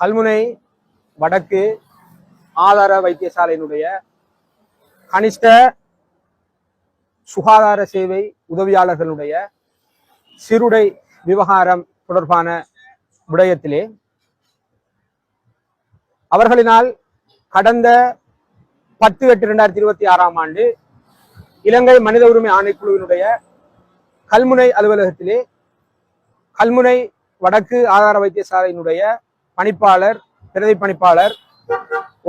கல்முனை வடக்கு ஆதார வைத்தியசாலையினுடைய கனிஷ்ட சுகாதார சேவை உதவியாளர்களுடைய சிறுடை விவகாரம் தொடர்பான விடயத்திலே அவர்களினால் கடந்த 10/8/2026 இலங்கை மனித உரிமை ஆணைக்குழுவினுடைய கல்முனை அலுவலகத்திலே கல்முனை வடக்கு ஆதார வைத்தியசாலையினுடைய பணிப்பாளர், பிரதி பணிப்பாளர்,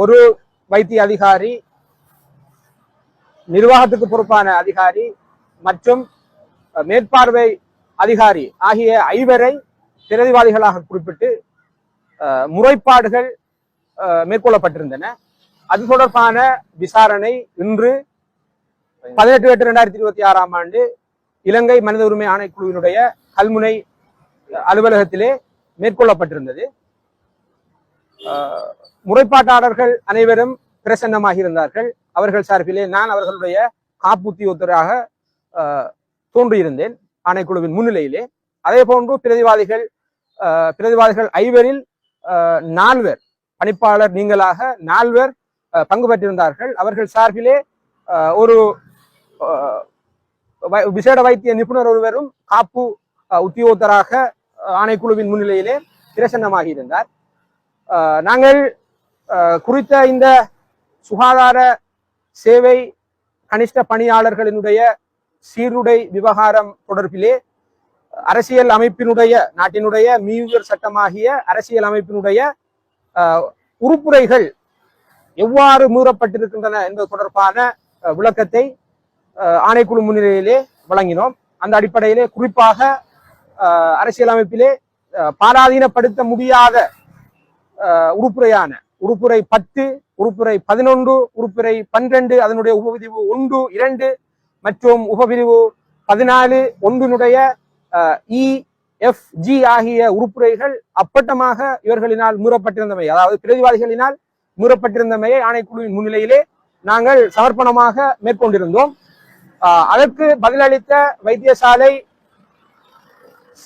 ஒரு வைத்திய அதிகாரி, நிர்வாகத்துக்கு பொறுப்பான அதிகாரி மற்றும் மேற்பார்வை அதிகாரி ஆகிய 5 பிரதிவாதிகளாக குறிப்பிட்டு முறைப்பாடுகள் மேற்கொள்ளப்பட்டிருந்தன. அது தொடர்பான விசாரணை இன்று 18/8/2026 இலங்கை மனித உரிமை ஆணைக்குழுவினுடைய கல்முனை அலுவலகத்திலே மேற்கொள்ளப்பட்டிருந்தது. முறைப்பாட்டாளர்கள் அனைவரும் பிரசன்னமாக இருந்தார்கள். அவர்கள் சார்பிலே நான் அவர்களுடைய காப்புத்தியோத்தராக தோன்றியிருந்தேன் ஆணைக்குழுவின் முன்னிலையிலே. அதே போன்று பிரதிவாதிகள் 5 4 பணிப்பாளர் நீங்களாக 4 பங்கு பெற்றிருந்தார்கள். அவர்கள் சார்பிலே ஒரு விசேட வைத்திய நிபுணர் ஒருவரும் காப்பு உத்தியோகத்தராக ஆணைக்குழுவின் முன்னிலையிலே பிரசன்னமாக இருந்தார். நாங்கள் குறித்த இந்த சுகாதார சேவை கனிஷ்ட பணியாளர்களினுடைய சீருடை விவகாரம் தொடர்பிலே அரசியல் அமைப்பினுடைய நாட்டினுடைய மீவுயர் சட்டமாகிய அரசியல் அமைப்பினுடைய உறுப்புரைகள் எவ்வாறு மீறப்பட்டிருக்கின்றன என்பது தொடர்பான விளக்கத்தை ஆணைக்குழு முன்னிலையிலே வழங்கினோம். அந்த அடிப்படையிலே குறிப்பாக அரசியல் அமைப்பிலே பாராதீனப்படுத்த முடியாத உறுப்புரை 10, உறுப்புரை 11, உறுப்புரை 12, அதனுடைய உபபிரிவு 1, 2 மற்றும் உபபிரிவு 14 ஒன்றினுடைய EFG ஆகிய உறுப்புரைகள் அப்பட்டமாக இவர்களினால் மீறப்பட்டிருந்தமை, அதாவது பிரதிவாதிகளினால் மீறப்பட்டிருந்தமையை ஆணைக்குழுவின் முன்னிலையிலே நாங்கள் சமர்ப்பணமாக மேற்கொண்டிருந்தோம். அதற்கு பதிலளித்த வைத்தியசாலை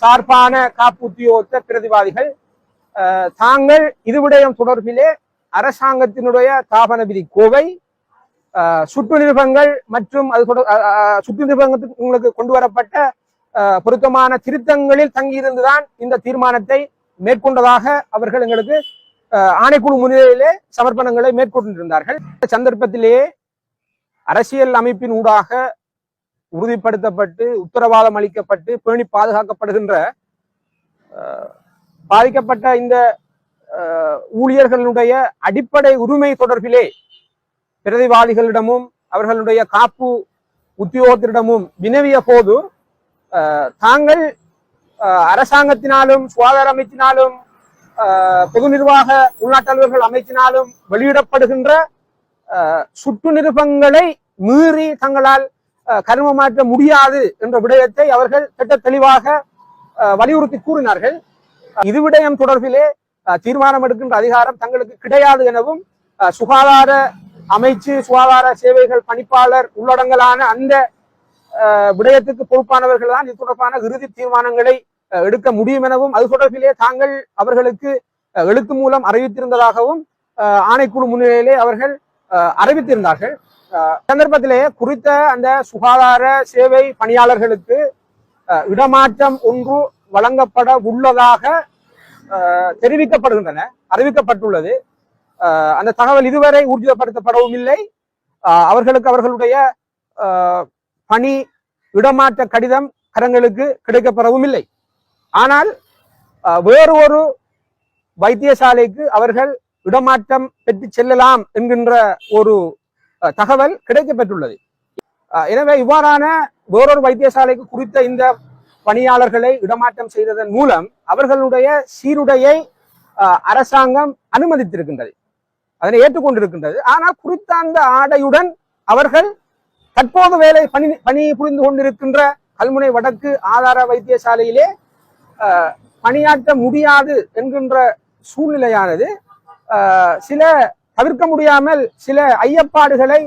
சார்பான காப்புத்தியோத்த பிரதிவாதிகள் தாங்கள் இது விடயம் தொடர்பிலே அரசாங்கத்தினுடைய தாபன விதி கோவை, சுற்று நிருபங்கள் மற்றும் அது சுற்று நிருபங்களுக்கு உங்களுக்கு கொண்டு வரப்பட்ட பொருத்தமான திருத்தங்களில் தங்கியிருந்துதான் இந்த தீர்மானத்தை மேற்கொண்டதாக அவர்கள் எங்களுக்கு ஆணைக்குழு முன்னிலையிலே சமர்ப்பணங்களை மேற்கொண்டிருந்தார்கள். இந்த சந்தர்ப்பத்திலேயே அரசியல் அமைப்பின் ஊடாக உறுதிப்படுத்தப்பட்டு உத்தரவாதம் அளிக்கப்பட்டு பேணி பாதுகாக்கப்படுகின்ற பாதிக்கப்பட்ட இந்த ஊழியர்களுடைய அடிப்படை உரிமை தொடர்பிலே பிரதிவாதிகளிடமும் அவர்களுடைய காப்பு உத்தியோகத்திடமும் வினவிய போது தாங்கள் அரசாங்கத்தினாலும் சுகாதார அமைச்சினாலும் பொது நிர்வாக உள்நாட்டு அலுவலர்கள் அமைச்சினாலும் வெளியிடப்படுகின்ற சுற்று நிருபங்களை மீறி தங்களால் கருமமாற்ற முடியாது என்ற விடயத்தை அவர்கள் திட்ட தெளிவாக வலியுறுத்தி கூறினார்கள். இது விடயம் தொடர்பிலே தீர்மானம் எடுக்கின்ற அதிகாரம் தங்களுக்கு கிடையாது எனவும் சுகாதார அமைச்சு, சுகாதார சேவைகள் பணிப்பாளர் உள்ளடங்கலான அந்த விடயத்துக்கு பொறுப்பானவர்கள் தான் இது தொடர்பான இறுதி தீர்மானங்களை எடுக்க முடியும் எனவும் அது தொடர்பிலே தாங்கள் அவர்களுக்கு எழுத்து மூலம் அறிவித்திருந்ததாகவும் ஆணைக்குழு முன்னிலையிலே அவர்கள் அறிவித்திருந்தார்கள். சந்தர்ப்பத்திலே குறித்த அந்த சுகாதார சேவை பணியாளர்களுக்கு இடமாற்றம் ஒன்று வழங்கப்பட உள்ளதாக தெரிவிக்கப்படுகின்றன, அறிவிக்கப்பட்டுள்ளது. அந்த தகவல் இதுவரை ஊர்ஜிதப்படுத்தப்படவும் இல்லை. அவர்களுக்கு அவர்களுடைய பணி இடமாற்ற கடிதம் கரங்களுக்கு கிடைக்கப்பெறவும் இல்லை. ஆனால் வேறு ஒரு வைத்தியசாலைக்கு அவர்கள் இடமாற்றம் பெற்று செல்லலாம் என்கின்ற ஒரு தகவல் கிடைக்கப்பெற்றுள்ளது. எனவே இவ்வாறான வேறொரு வைத்தியசாலைக்கு குறித்த இந்த பணியாளர்களை இடமாற்றம் செய்ததன் மூலம் அவர்களுடைய சீருடையை அரசாங்கம் அனுமதித்திருக்கின்றது, அதனை ஏற்றுக்கொண்டிருக்கின்றது. ஆனால் குறித்த அந்த ஆடையுடன் அவர்கள் தற்போது பணி புரிந்து கொண்டிருக்கின்ற கல்முனை வடக்கு ஆதார வைத்தியசாலையிலே பணியாற்ற முடியாது என்கின்ற சூழ்நிலையானது சில தவிர்க்க முடியாமல் சில ஐயப்பாடுகளை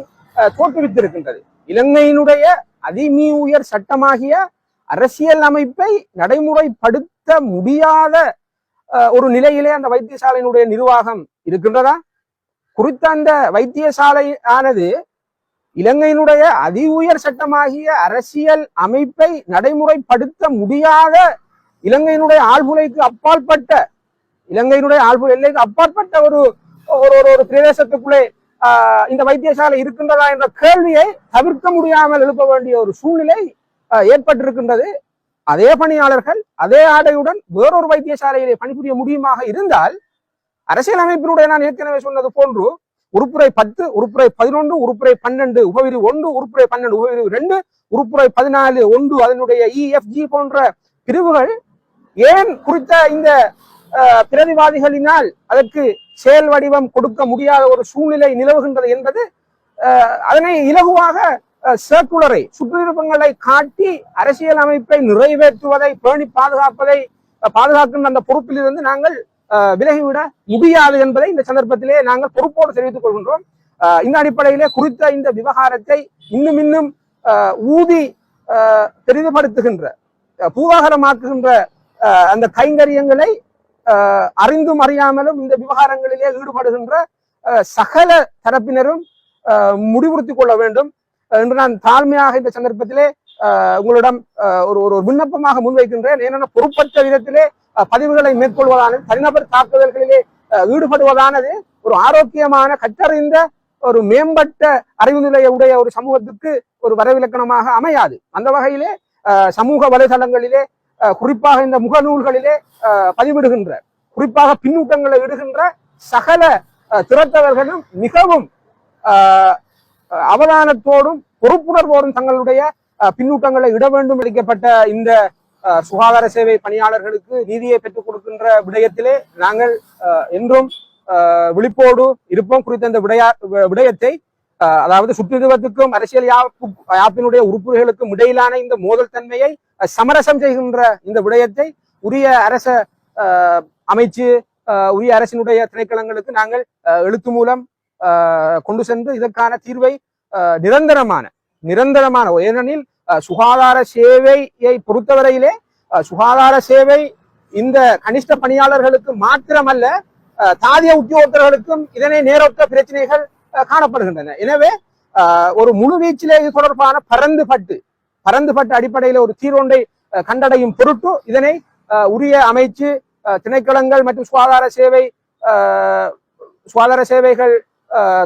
தோற்றுவித்திருக்கின்றது. இலங்கையினுடைய அதிமீ உயர் சட்டமாகிய அரசியல் அமைப்பை நடைமுறைப்படுத்த முடியாத ஒரு நிலையிலே அந்த வைத்தியசாலையினுடைய நிர்வாகம் இருக்கின்றதா? குறித்த அந்த வைத்தியசாலை ஆனது இலங்கையினுடைய அதி உயர் சட்டமாகிய அரசியல் அமைப்பை நடைமுறைப்படுத்த முடியாத இலங்கையினுடைய ஆழ்புலைக்கு அப்பாற்பட்ட இலங்கையினுடைய ஆழ்பு எல்லைக்கு அப்பாற்பட்ட ஒரு ஒரு பிரதேசத்துக்குள்ளே இந்த வைத்தியசாலை இருக்கின்றதா என்ற கேள்வியை தவிர்க்க முடியாமல் எழுப்ப வேண்டிய ஒரு சூழ்நிலை ஏற்பட்டிருக்கின்றது. அதே பணியாளர்கள் அதே ஆடையுடன் வேறொரு வைத்தியசாலையிலே பணிபுரிய முடியுமாக இருந்தால் அரசியல் அமைப்பினுடைய நான் ஏற்கனவே சொன்னது போன்று உறுப்புரை 10, உறுப்புரை 11, உறுப்புரை 12, உபவிரிவு 1, உறுப்புரை 12, உபவிரிவு 2, உறுப்புரை 14, 1 அதனுடைய EFG போன்ற பிரிவுகள் ஏன் குறித்த இந்த பிரதிவாதிகளினால் அதற்கு செயல் வடிவம் கொடுக்க முடியாத ஒரு சூழ்நிலை நிலவுகின்றது என்பது அதனை இலகுவாக சர்க்குலரை சுற்றுவிருப்பங்களை காட்டி அரசியல் அமைப்பை நிறைவேற்றுவதை பேணி பாதுகாக்கின்ற அந்த பொறுப்பில் இருந்து நாங்கள் விலகிவிட முடியாது என்பதை இந்த சந்தர்ப்பத்திலே நாங்கள் பொறுப்போடு தெரிவித்துக் கொள்கின்றோம். இந்த அடிப்படையிலே குறித்த இந்த விவகாரத்தை இன்னும் ஊதி பெரிதுபடுத்துகின்ற பூதாகரமாக்குகின்ற அந்த கைங்கரியங்களை அறிந்தும் அறியாமலும் இந்த விவகாரங்களிலே ஈடுபடுகின்ற சகல தரப்பினரும் முடிவுறுத்திக் கொள்ள வேண்டும் என்று நான் தாழ்மையாக இந்த சந்தர்ப்பத்திலே உங்களிடம் ஒரு விண்ணப்பமாக முன்வைக்கின்றேன். ஏனென்றால் பொறுப்பற்ற விதத்திலே பதிவுகளை மேற்கொள்வதானது தனிநபர் தாக்குதல்களிலே ஈடுபடுவதானது ஒரு ஆரோக்கியமான கற்றறிந்த ஒரு மேம்பட்ட அறிவு நிலையை உடைய ஒரு சமூகத்துக்கு ஒரு வரவிலக்கணமாக அமையாது. அந்த வகையிலே சமூக வலைதளங்களிலே குறிப்பாக இந்த முகநூல்களிலே பதிவிடுகின்ற குறிப்பாக பின்னூட்டங்களை இடுகின்ற சகல திறத்தவர்களும் மிகவும் அவதானத்தோடும் பொறுப்புணர்வோடும் தங்களுடைய பின்னூட்டங்களை இட வேண்டும். அளிக்கப்பட்ட இந்த சுகாதார சேவை பணியாளர்களுக்கு நீதியை பெற்றுக் கொடுக்கின்ற விடயத்திலே நாங்கள் என்றும் விழிப்போடு இருப்போம். குறித்த இந்த விடயத்தை அதாவது சுற்றுத்துவத்துக்கும் அரசியல் யாப்பினுடைய உறுப்புகளுக்கும் இடையிலான இந்த மோதல் தன்மையை சமரசம் செய்கின்ற இந்த விடயத்தை உரிய அரச அமைச்சு உரிய அரசினுடைய திணைக்களங்களுக்கு நாங்கள் எழுத்து மூலம் கொண்டு சென்று இதற்கான தீர்வை நிரந்தரமான ஏனெனில் சுகாதார சேவையை பொறுத்தவரையிலே சுகாதார சேவை இந்த கனிஷ்ட பணியாளர்களுக்கு மாத்திரமல்ல தாதிய உத்தியோகத்தர்களுக்கும் இதனை நேரொத்த பிரச்சனைகள் காணப்படுகின்றன. எனவே ஒரு முழுவீச்சிலே இது தொடர்பான பரந்துபட்டு அடிப்படையில் ஒரு தீர்வொன்றை கண்டடையும் பொருட்டு இதனை உரிய அமைச்சு திணைக்களங்கள் மற்றும் சுகாதார சேவைகள்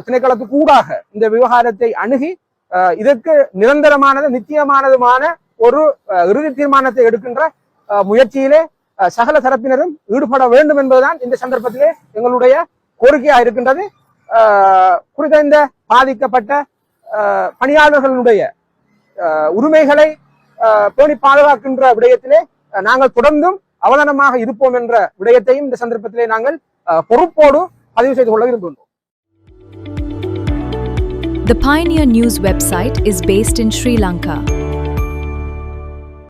திணைக்களத்துக்கு ஊடாக இந்த விவகாரத்தை அணுகி இதற்கு நிரந்தரமானது நிச்சயமானதுமான ஒரு இறுதி தீர்மானத்தை எடுக்கின்ற முயற்சியிலே சகல தரப்பினரும் ஈடுபட வேண்டும் என்பதுதான் இந்த சந்தர்ப்பத்திலே எங்களுடைய கோரிக்கையாக இருக்கின்றது. குறித்த இந்த பாதிக்கப்பட்ட பணியாளர்களுடைய உரிமைகளை பேணி பாதுகாக்கின்ற விடயத்திலே நாங்கள் தொடர்ந்தும் அவதானமாக இருப்போம் என்ற விடயத்தையும் இந்த சந்தர்ப்பத்திலே நாங்கள் பொறுப்போடு பதிவு செய்து கொள்ள விரும்புகின்றோம். The Pioneer News website is based in Sri Lanka.